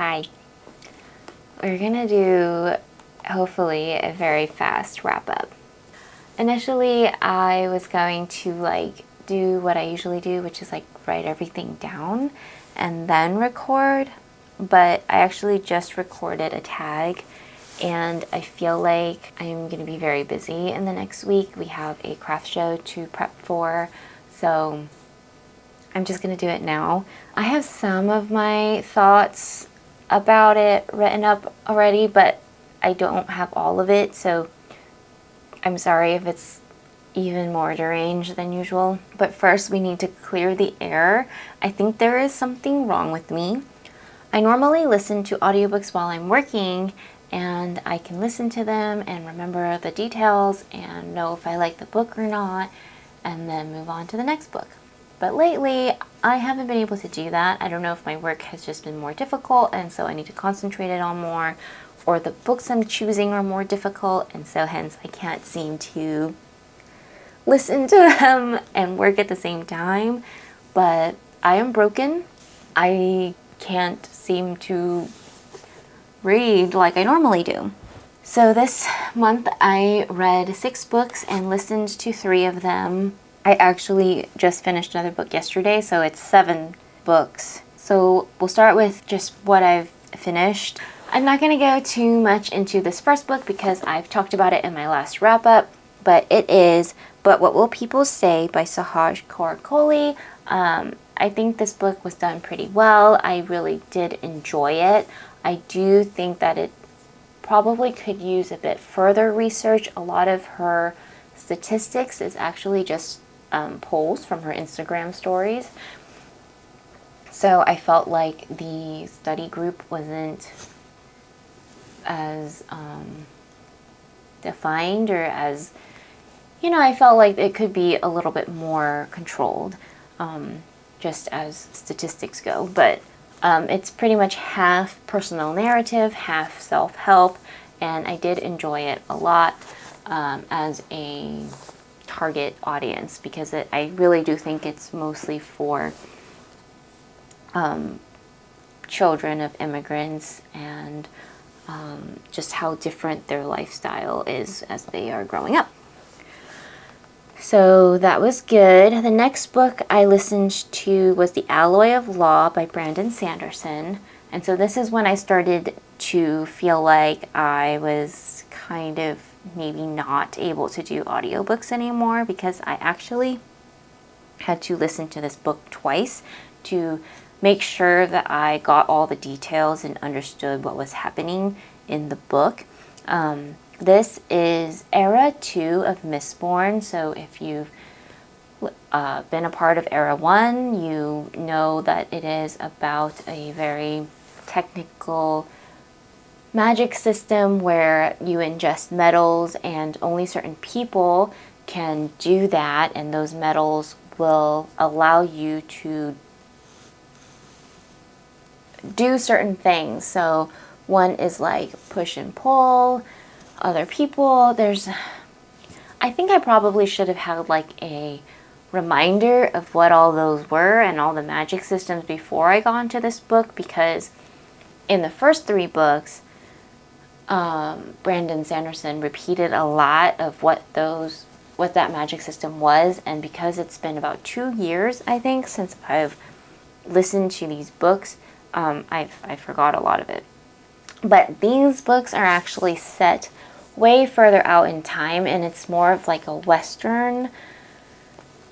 Hi. We're gonna do, hopefully, a very fast wrap-up. Initially, I was going to do what I usually do, which is write everything down and then record, but I actually just recorded a tag and I feel like I'm gonna be very busy in the next week. We have a craft show to prep for, so I'm just gonna do it now. I have some of my thoughts about it written up already, but I don't have all of it, so I'm sorry if it's even more deranged than usual. But first we need to clear the air. I think there is something wrong with me. I normally listen to audiobooks while I'm working, and I can listen to them and remember the details and know if I like the book or not, and then move on to the next book. But lately, I haven't been able to do that. I don't know if my work has just been more difficult, and so I need to concentrate it on more, or the books I'm choosing are more difficult, and so hence I can't seem to listen to them and work at the same time. But I am broken. I can't seem to read like I normally do. So this month I read 6 books and listened to 3 of them. I actually just finished another book yesterday, so it's 7 books. So we'll start with just what I've finished. I'm not going to go too much into this first book because I've talked about it in my last wrap-up, but it is But What Will People Say by Sahaj Kaur Kohli. I think this book was done pretty well. I really did enjoy it. I do think that it probably could use a bit further research. A lot of her statistics is actually just polls from her Instagram stories. So I felt like the study group wasn't as defined, or as, I felt like it could be a little bit more controlled, just as statistics go. But it's pretty much half personal narrative, half self-help, and I did enjoy it a lot as a target audience, because I really do think it's mostly for children of immigrants, and just how different their lifestyle is as they are growing up. So that was good. The next book I listened to was The Alloy of Law by Brandon Sanderson. And so this is when I started to feel like I was kind of maybe not able to do audiobooks anymore, because I actually had to listen to this book twice to make sure that I got all the details and understood what was happening in the book. This is Era 2 of Mistborn, so if you've been a part of Era 1, you know that it is about a very technical magic system where you ingest metals, and only certain people can do that, and those metals will allow you to do certain things. So one is like push and pull other people. I think I probably should have had like a reminder of what all those were and all the magic systems before I got into this book, because in the first 3 books, Brandon Sanderson repeated a lot of what that magic system was, and because it's been about 2 years, I think, since I've listened to these books, I forgot a lot of it. But these books are actually set way further out in time, and it's more of like a Western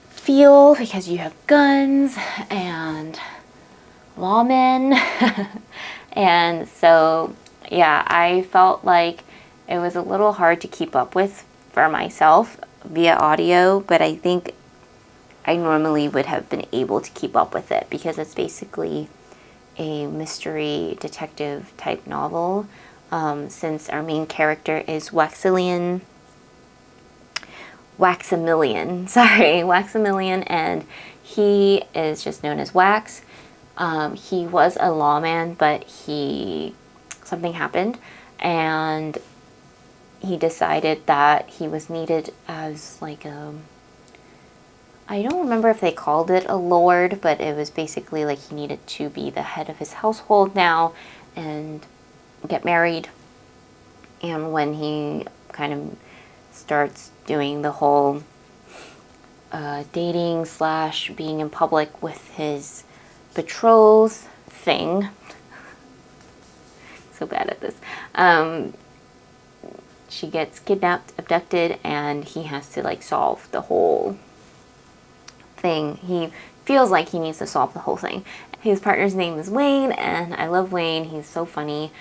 feel, because you have guns and lawmen. And so, yeah, I felt like it was a little hard to keep up with for myself via audio, but I think I normally would have been able to keep up with it, because it's basically a mystery detective type novel, since our main character is Waximilian, and he is just known as Wax. He was a lawman, but something happened, and he decided that he was needed as like I don't remember if they called it a lord, but it was basically like he needed to be the head of his household now, and get married. And when he kind of starts doing the whole dating / being in public with his betrothed thing, so bad at this, she gets kidnapped, abducted, and he has to like solve the whole thing. He feels like he needs to solve the whole thing. His partner's name is Wayne, and I love Wayne. He's so funny.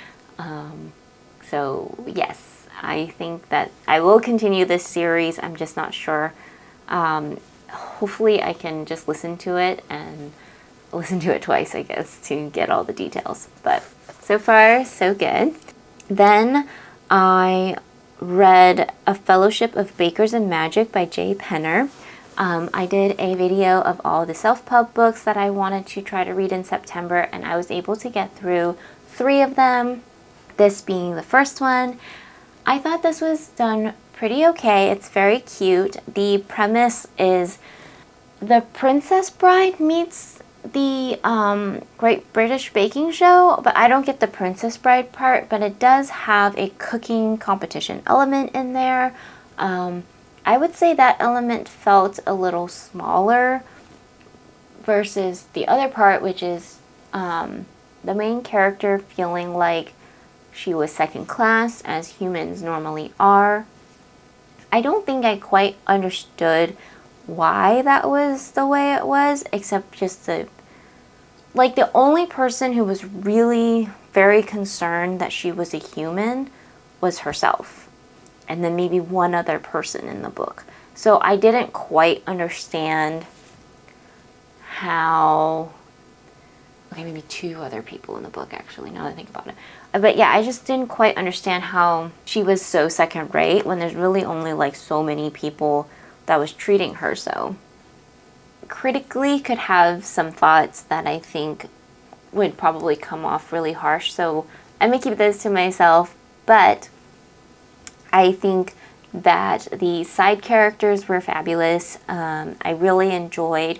So yes, I think that I will continue this series. I'm just not sure. Hopefully I can just listen to it and listen to it twice, I guess, to get all the details. But so far, so good. Then I read A Fellowship of Bakers and Magic by Jay Penner. I did a video of all the self-pub books that I wanted to try to read in September, and I was able to get through 3 of them, this being the first one. I thought this was done pretty okay. It's very cute. The premise is the Princess Bride meets the Great British Baking Show, but I don't get the Princess Bride part, but it does have a cooking competition element in there. I would say that element felt a little smaller versus the other part, which is the main character feeling like she was second class, as humans normally are. I don't think I quite understood why that was the way it was, except just the only person who was really very concerned that she was a human was herself. And then maybe one other person in the book. So I didn't quite understand how... Okay, maybe 2 other people in the book, actually, now that I think about it. But yeah, I just didn't quite understand how she was so second rate when there's really only like so many people that was treating her so. Critically could have some thoughts that I think would probably come off really harsh. So I'm going to keep this to myself, but I think that the side characters were fabulous. I really enjoyed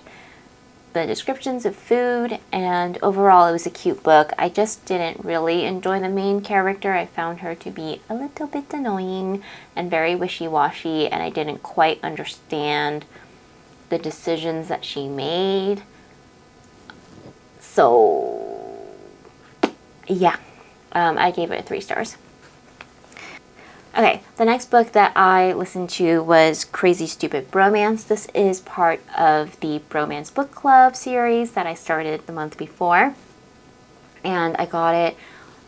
the descriptions of food, and overall it was a cute book. I just didn't really enjoy the main character. I found her to be a little bit annoying and very wishy-washy, and I didn't quite understand the decisions that she made. So yeah, I gave it 3 stars. Okay, the next book that I listened to was Crazy Stupid Bromance. This is part of the Bromance Book Club series that I started the month before. And I got it.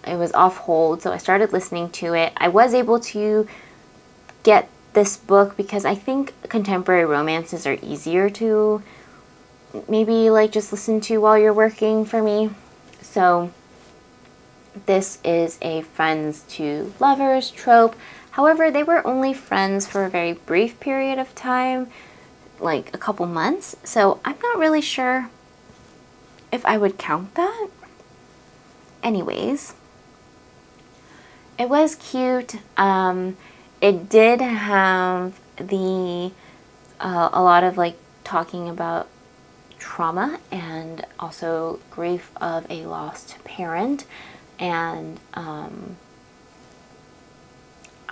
It was off hold, so I started listening to it. I was able to get this book because I think contemporary romances are easier to maybe like just listen to while you're working for me. So this is a friends to lovers trope. However, they were only friends for a very brief period of time, like a couple months. So I'm not really sure if I would count that. Anyways, it was cute. It did have a lot of like talking about trauma and also grief of a lost parent. And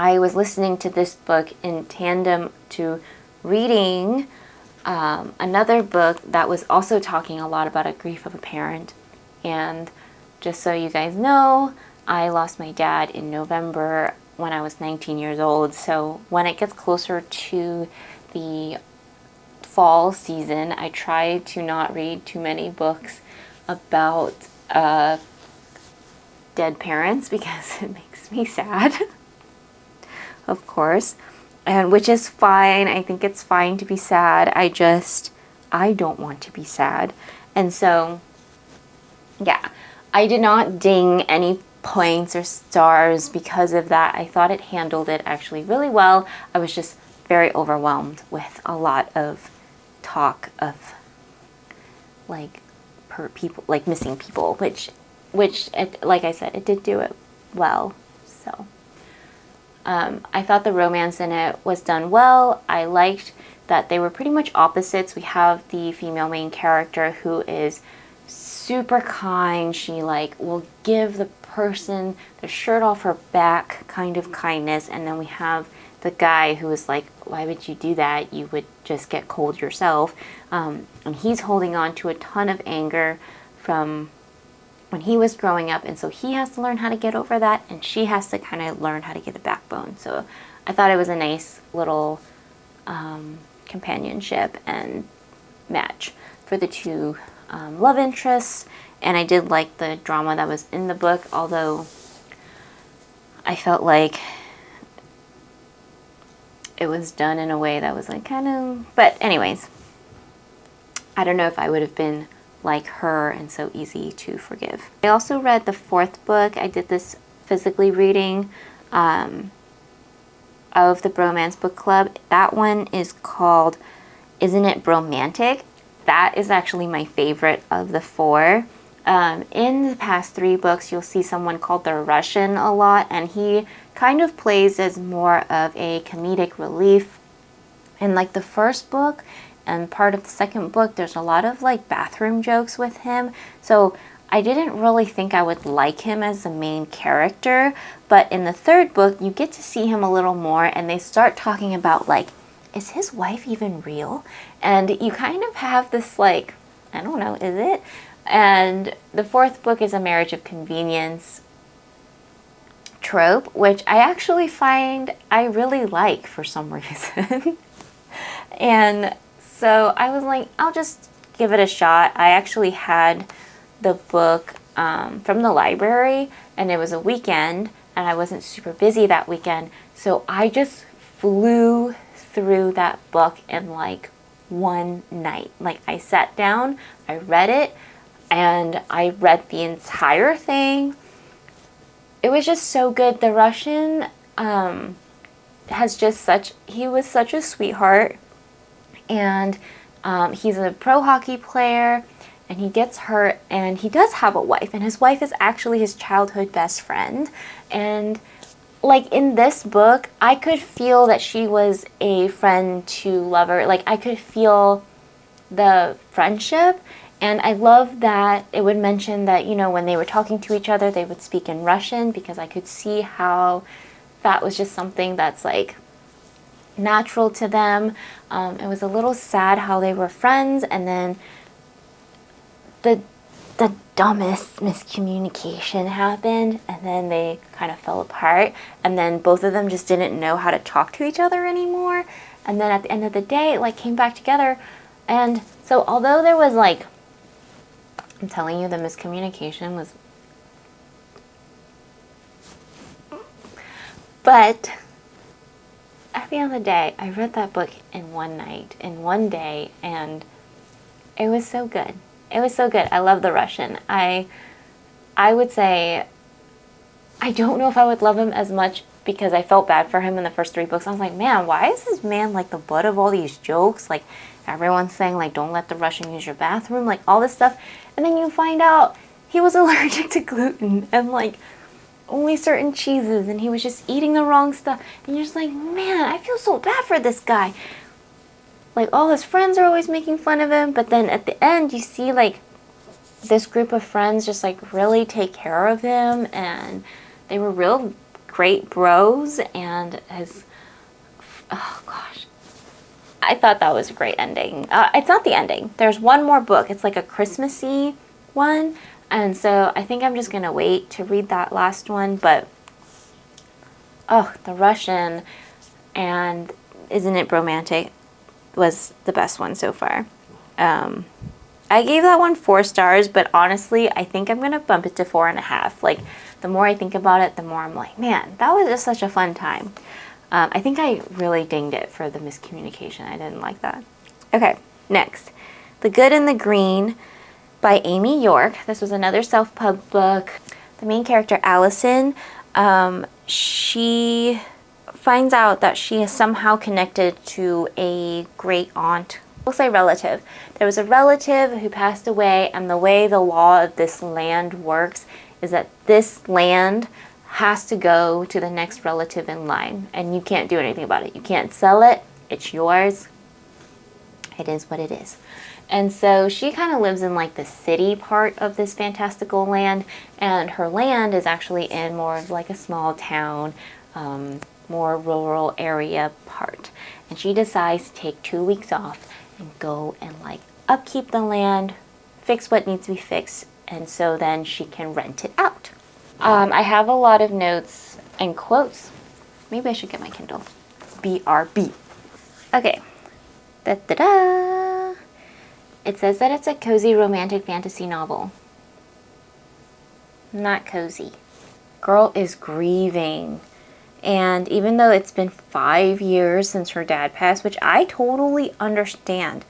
I was listening to this book in tandem to reading another book that was also talking a lot about a grief of a parent. And just so you guys know, I lost my dad in November when I was 19 years old. So when it gets closer to the fall season, I try to not read too many books about dead parents because it makes me sad, of course, and which is fine. I think it's fine to be sad. I don't want to be sad. And so, yeah, I did not ding any points or stars because of that. I thought it handled it actually really well. I was just very overwhelmed with a lot of talk of like people, like missing people, which it, like I said, it did do it well. So I thought the romance in it was done well. I liked that they were pretty much opposites. We have the female main character who is super kind. She like will give the person the shirt off her back kind of kindness. And then we have the guy who is like, why would you do that? You would just get cold yourself. And he's holding on to a ton of anger from when he was growing up, and so he has to learn how to get over that, and she has to kind of learn how to get a backbone. So I thought it was a nice little companionship and match for the two love interests. And I did like the drama that was in the book, although I felt like it was done in a way that was like kind of, but anyways, I don't know if I would have been like her and so easy to forgive. I also read the 4th book. I did this physically reading of the Bromance Book Club. That one is called Isn't It Bromantic? That is actually my favorite of the 4. In the past 3 books, you'll see someone called the Russian a lot, and he kind of plays as more of a comedic relief. In like the 1st book and part of the 2nd book, there's a lot of like bathroom jokes with him. So I didn't really think I would like him as the main character. But in the 3rd book, you get to see him a little more, and they start talking about like, is his wife even real? And you kind of have this like, I don't know, is it? And the 4th book is a marriage of convenience trope, which I actually find I really like for some reason. And so I was like, I'll just give it a shot. I actually had the book from the library, and it was a weekend, and I wasn't super busy that weekend. So I just flew through that book in like one night. Like I sat down, I read it, and I read the entire thing. It was just so good. The Russian has just he was such a sweetheart. And he's a pro hockey player, and he gets hurt, and he does have a wife, and his wife is actually his childhood best friend. And like in this book, I could feel that she was a friend to lover. Like I could feel the friendship. And I love that it would mention that, you know, when they were talking to each other, they would speak in Russian, because I could see how that was just something that's like natural to them. It was a little sad how they were friends, and then the dumbest miscommunication happened, and then they kind of fell apart, and then both of them just didn't know how to talk to each other anymore. And then at the end of the day, it like came back together. And so although there was like, I'm telling you, the miscommunication was, but at the end of the day, I read that book in one night, in one day, and it was so good. It was so good. I love the Russian. I would say, I don't know if I would love him as much, because I felt bad for him in the first 3 books. I was like, man, why is this man like the butt of all these jokes? Like everyone's saying like, don't let the Russian use your bathroom, like all this stuff. And then you find out he was allergic to gluten and like only certain cheeses, and he was just eating the wrong stuff. And you're just like, man, I feel so bad for this guy. Like all his friends are always making fun of him, but then at the end you see like this group of friends just like really take care of him, and they were real great bros. And his, oh gosh, I thought that was a great ending. It's not the ending. There's one more book. It's like a Christmassy one. And so I think I'm just going to wait to read that last one. But, oh, the Russian and Isn't It Bromantic was the best one so far. I gave that one 4 stars, but honestly, I think I'm going to bump it to 4.5. Like, the more I think about it, the more I'm like, man, that was just such a fun time. I think I really dinged it for the miscommunication. I didn't like that. Okay, next. The Good and the Green by Amy York. This was another self-pub book. The main character, Allison, she finds out that she is somehow connected to a great aunt. We'll say relative. There was a relative who passed away, and the way the law of this land works is that this land has to go to the next relative in line, and you can't do anything about it. You can't sell it. It's yours. It is what it is. And so she kind of lives in like the city part of this fantastical land, and her land is actually in more of like a small town, more rural area part. And she decides to take 2 weeks off and go and like upkeep the land, fix what needs to be fixed, and so then she can rent it out. I have a lot of notes and quotes. Maybe I should get my Kindle. BRB. Okay. Da-da-da! It says that it's a cozy romantic fantasy novel. Not cozy. Girl is grieving. And even though it's been 5 years since her dad passed, which I totally understand,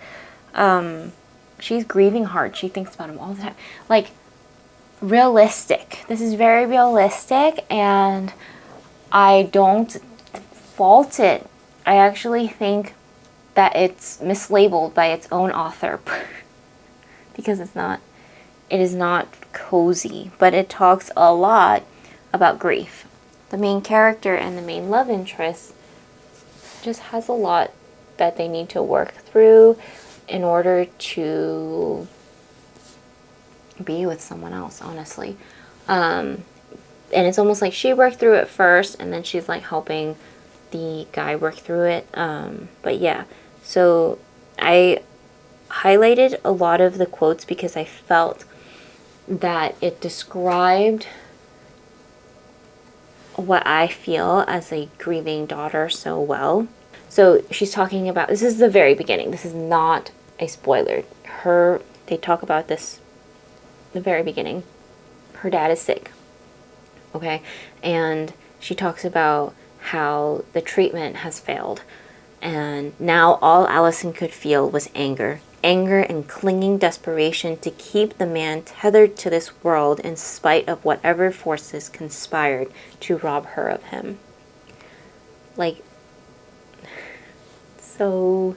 she's grieving hard. She thinks about him all the time. Like, realistic. This is very realistic, and I don't fault it. I actually think that it's mislabeled by its own author because it is not cozy, but it talks a lot about grief. The main character and the main love interest just has a lot that they need to work through in order to be with someone else, honestly. And it's almost like she worked through it first, and then she's like helping the guy work through it. But yeah, so I highlighted a lot of the quotes because I felt that it described what I feel as a grieving daughter so well. So she's talking about, this is the very beginning. This is not a spoiler. They talk about this the very beginning. Her dad is sick. Okay? And she talks about how the treatment has failed. And now all Allison could feel was anger. Anger and clinging desperation to keep the man tethered to this world in spite of whatever forces conspired to rob her of him. Like, so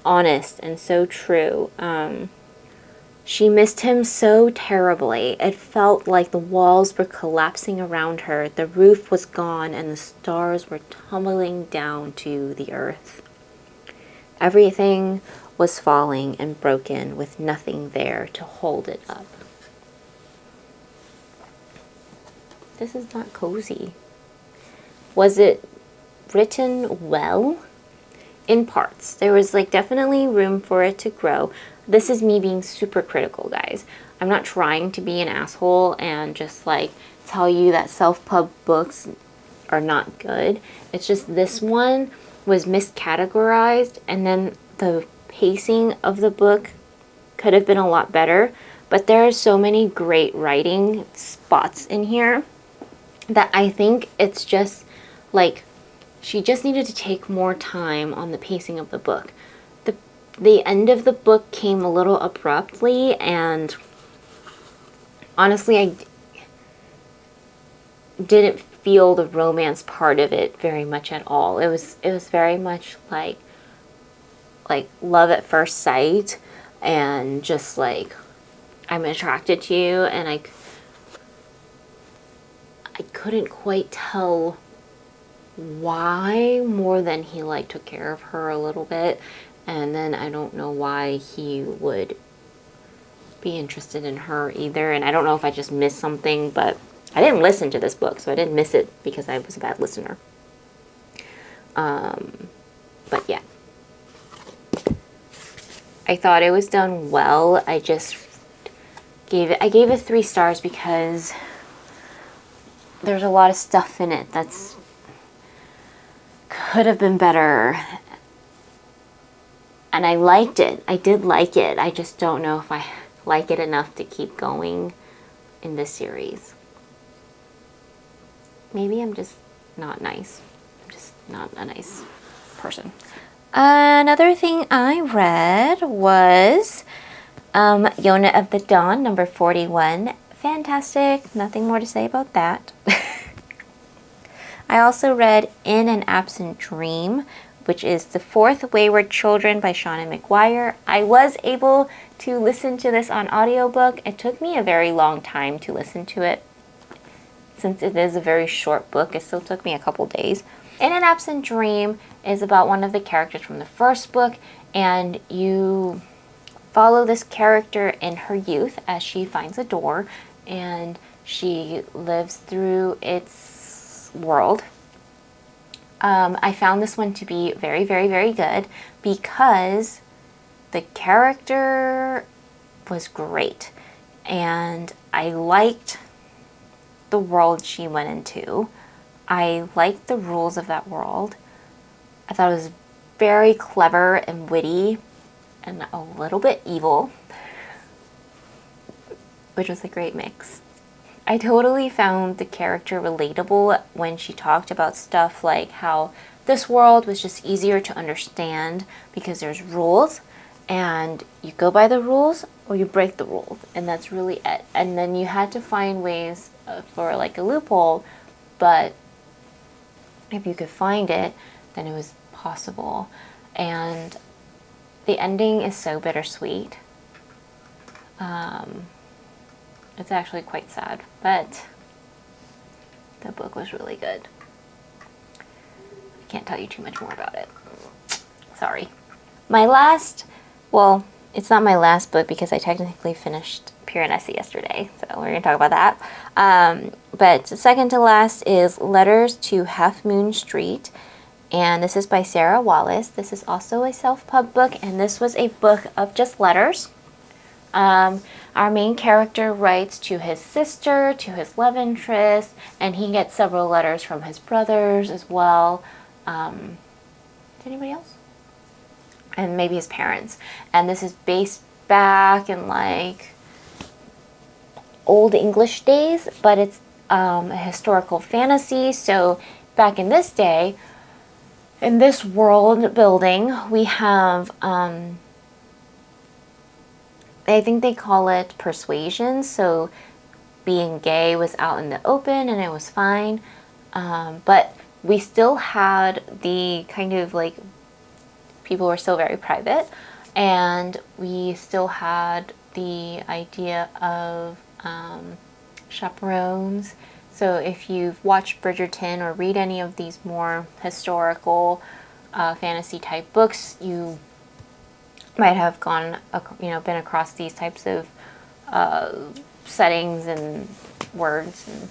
honest and so true. She missed him so terribly. It felt like the walls were collapsing around her, the roof was gone, and the stars were tumbling down to the earth. Everything was falling and broken with nothing there to hold it up. This is not cozy. Was it written well? In parts. There was like definitely room for it to grow. This is me being super critical, guys. I'm not trying to be an asshole and just like tell you that self-pub books are not good. It's just this one was miscategorized, and then the pacing of the book could have been a lot better, but there are so many great writing spots in here that I think it's just like she just needed to take more time on the pacing of the book. The end of the book came a little abruptly, and honestly I didn't feel the romance part of it very much at all. It was very much like love at first sight, and just like I'm attracted to you, and I couldn't quite tell why, more than he like took care of her a little bit, and then I don't know why he would be interested in her either. And I don't know if I just missed something, but I didn't listen to this book, so I didn't miss it because I was a bad listener. But yeah, I thought it was done well. I gave it 3 stars because there's a lot of stuff in it that's could have been better. And I liked it. I did like it. I just don't know if I like it enough to keep going in this series. Maybe I'm just not nice. I'm just not a nice person. Another thing I read was Yona of the Dawn, number 41. Fantastic. Nothing more to say about that. I also read In an Absent Dream, which is The Fourth Wayward Children by Shauna McGuire. I was able to listen to this on audiobook. It took me a very long time to listen to it. Since it is a very short book, it still took me a couple days. In an Absent Dream is about one of the characters from the first book, and you follow this character in her youth as she finds a door and she lives through its world. I found this one to be very, very, very good because the character was great and I liked the world she went into. I liked the rules of that world. I thought it was very clever and witty and a little bit evil, which was a great mix. I totally found the character relatable when she talked about stuff like how this world was just easier to understand because there's rules and you go by the rules or you break the rules, and that's really it. And then you had to find ways for like a loophole, but if you could find it, then it was possible. And the ending is so bittersweet. It's actually quite sad, but the book was really good. I can't tell you too much more about it. Sorry. My last, well, it's not my last book because I technically finished Pure and Essie yesterday, so we're going to talk about that. But second to last is Letters to Half Moon Street, and this is by Sarah Wallace. This is also a self-pub book, and this was a book of just letters. Our main character writes to his sister, to his love interest, and he gets several letters from his brothers as well. Anybody else? And maybe his parents. And this is based back in like old English days, but it's a historical fantasy. So back in this day, in this world building, we have I think they call it persuasion. So being gay was out in the open and it was fine. But we still had the kind of like, people were still very private. And we still had the idea of chaperones. So if you've watched Bridgerton or read any of these more historical fantasy type books, you might have been across these types of settings and words, and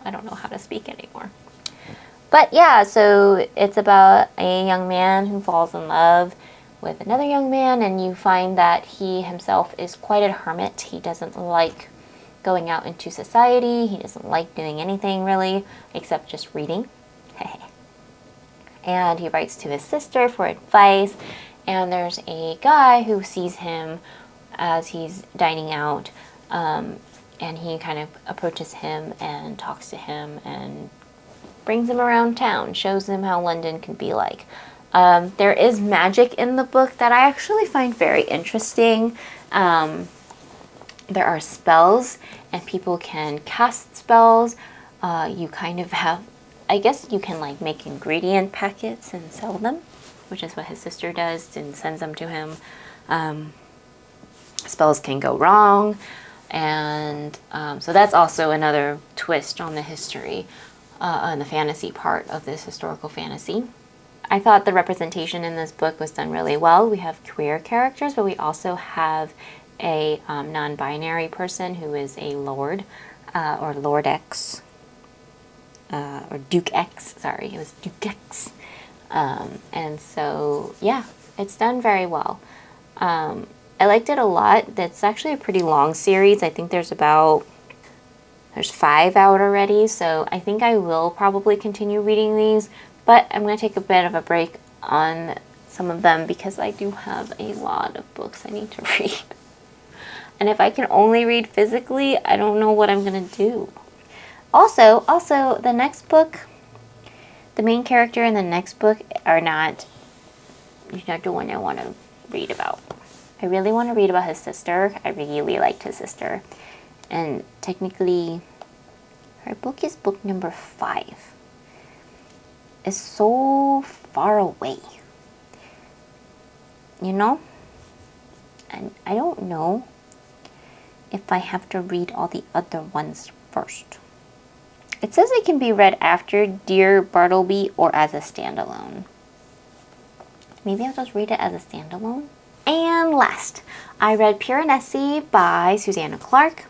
I don't know how to speak anymore. But yeah, so it's about a young man who falls in love with another young man, and you find that he himself is quite a hermit. He doesn't like going out into society. He doesn't like doing anything really except just reading. And he writes to his sister for advice. And there's a guy who sees him as he's dining out, and he kind of approaches him and talks to him and brings him around town, shows him how London can be like. There is magic in the book that I actually find very interesting. There are spells, and people can cast spells. You kind of have, I guess you can like make ingredient packets and sell them, which is what his sister does and sends them to him. Spells can go wrong, and so that's also another twist on the history and the fantasy part of this historical fantasy. I thought the representation in this book was done really well. We have queer characters, but we also have a non-binary person who is a lord or Lord X or Duke X. Sorry, it was Duke X. And so, yeah, it's done very well. I liked it a lot. That's actually a pretty long series. I think there's 5 out already, so I think I will probably continue reading these, but I'm going to take a bit of a break on some of them because I do have a lot of books I need to read. And if I can only read physically, I don't know what I'm going to do. Also, the next book, the main character in the next book is not the one I want to read about. I really want to read about his sister. I really liked his sister. And technically, her book is book number 5. It's so far away. You know? And I don't know if I have to read all the other ones first. It says it can be read after Dear Bartleby or as a standalone. Maybe I'll just read it as a standalone. And last, I read Pure Nessie by Susanna Clark.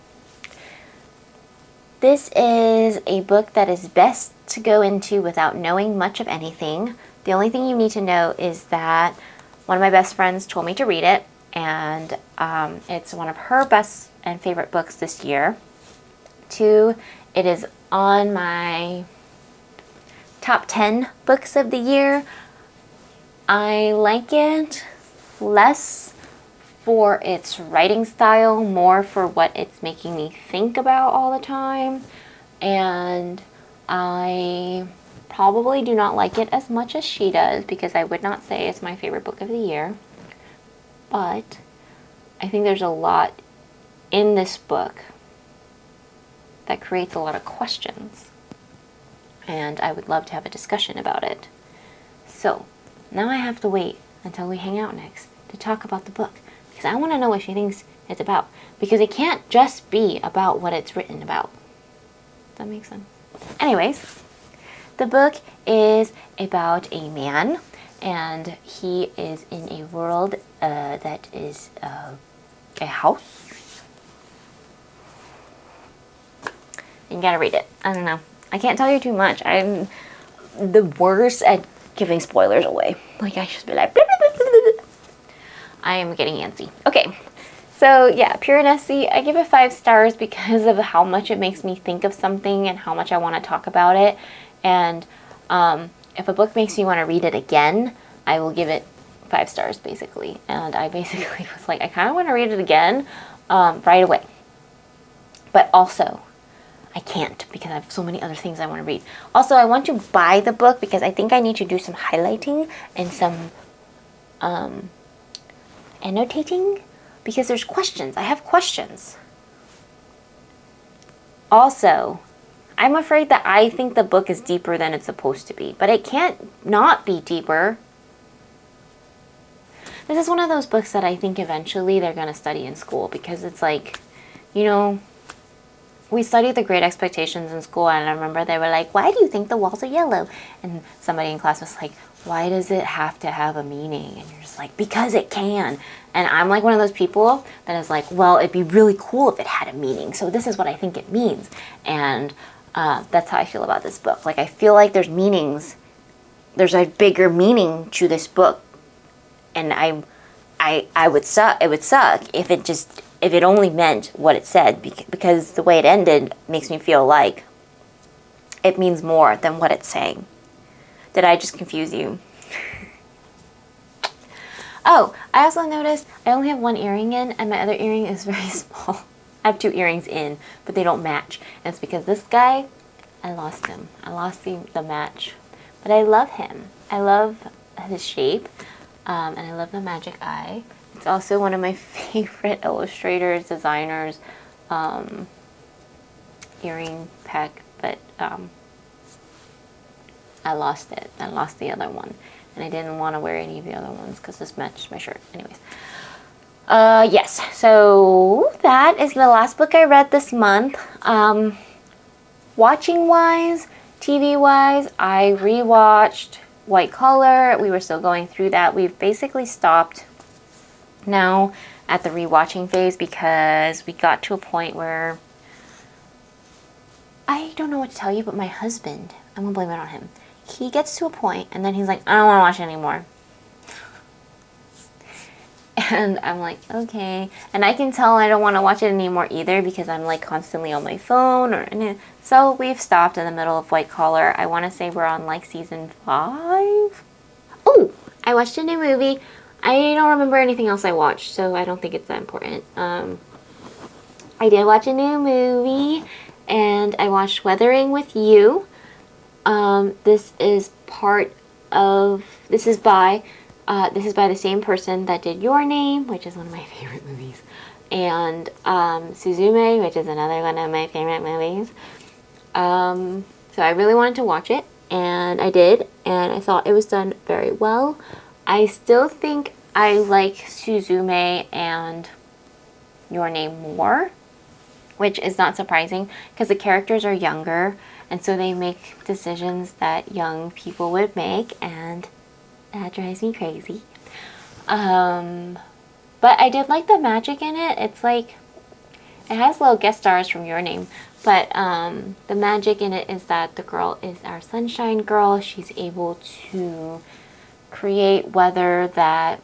This is a book that is best to go into without knowing much of anything. The only thing you need to know is that one of my best friends told me to read it, and it's one of her best and favorite books this year. 2, it is on my top 10 books of the year. I like it less for its writing style, more for what it's making me think about all the time. And I probably do not like it as much as she does, because I would not say it's my favorite book of the year. But I think there's a lot in this book that creates a lot of questions. And I would love to have a discussion about it. So now I have to wait until we hang out next to talk about the book, because I want to know what she thinks it's about. Because it can't just be about what it's written about. Does that make sense? Anyways, the book is about a man, and he is in a world that is a house. You gotta read it. I don't know. I can't tell you too much. I'm the worst at giving spoilers away. Like, I should be like, blah, blah, blah, blah, blah. I am getting antsy. Okay. So yeah, Pure Nessie, I give it 5 stars because of how much it makes me think of something and how much I want to talk about it. And if a book makes me want to read it again, I will give it 5 stars basically. And I basically was like, I kind of want to read it again right away. But also, I can't because I have so many other things I want to read. Also, I want to buy the book because I think I need to do some highlighting and some annotating, because there's questions. I have questions. Also, I'm afraid that I think the book is deeper than it's supposed to be, but it can't not be deeper. This is one of those books that I think eventually they're going to study in school, because it's like, you know, we studied The Great Expectations in school, and I remember they were like, why do you think the walls are yellow? And somebody in class was like, why does it have to have a meaning? And you're just like, because it can. And I'm like one of those people that is like, well, it'd be really cool if it had a meaning, so this is what I think it means. And that's how I feel about this book. Like, I feel like there's meanings. There's a bigger meaning to this book. And I would suck. It would suck if it only meant what it said, because the way it ended makes me feel like it means more than what it's saying. Did I just confuse you? Oh, I also noticed I only have one earring in, and my other earring is very small. I have 2 earrings in, but they don't match. And it's because this guy, I lost him. I lost the match. But I love him. I love his shape, and I love the magic eye. It's also one of my favorite illustrators, designers, earring pack, but I lost it. I lost the other one, and I didn't want to wear any of the other ones because this matched my shirt. Anyways, yes, so that is the last book I read this month. Watching-wise, TV-wise, I rewatched White Collar. We were still going through that. We've basically stopped now at the rewatching phase because we got to a point where I don't know what to tell you, but my husband, I'm gonna blame it on him. He gets to a point and then he's like, I don't want to watch it anymore. And I'm like, okay. And I can tell I don't want to watch it anymore either because I'm like constantly on my phone. So we've stopped in the middle of White Collar. I want to say we're on like season 5. Oh, I watched a new movie. I don't remember anything else I watched, so I don't think it's that important. I did watch a new movie, and I watched Weathering with You. This is by the same person that did Your Name, which is one of my favorite movies, and Suzume, which is another one of my favorite movies. So I really wanted to watch it, and I did, and I thought it was done very well. I still think I like Suzume and Your Name more, which is not surprising because the characters are younger, and so they make decisions that young people would make, and that drives me crazy. But I did like the magic in it. It's like, it has little guest stars from Your Name, but the magic in it is that the girl is our sunshine girl. She's able to create weather that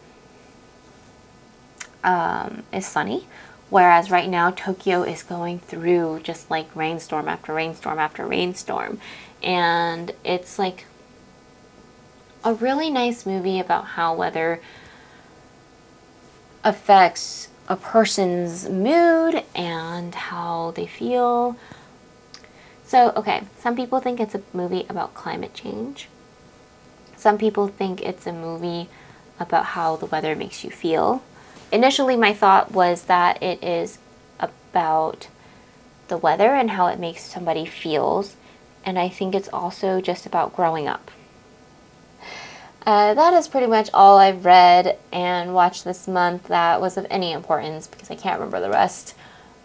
is sunny, whereas right now Tokyo is going through just like rainstorm after rainstorm after rainstorm, and it's like a really nice movie about how weather affects a person's mood and how they feel. So, okay, some people think it's a movie about climate change. Some people think it's a movie about how the weather makes you feel. Initially, my thought was that it is about the weather and how it makes somebody feels, and I think it's also just about growing up. That is pretty much all I've read and watched this month that was of any importance, because I can't remember the rest.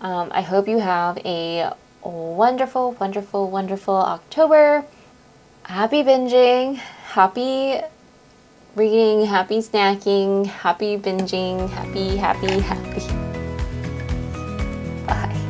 I hope you have a wonderful, wonderful, wonderful October. Happy binging, happy reading, happy snacking, happy binging, happy. Bye.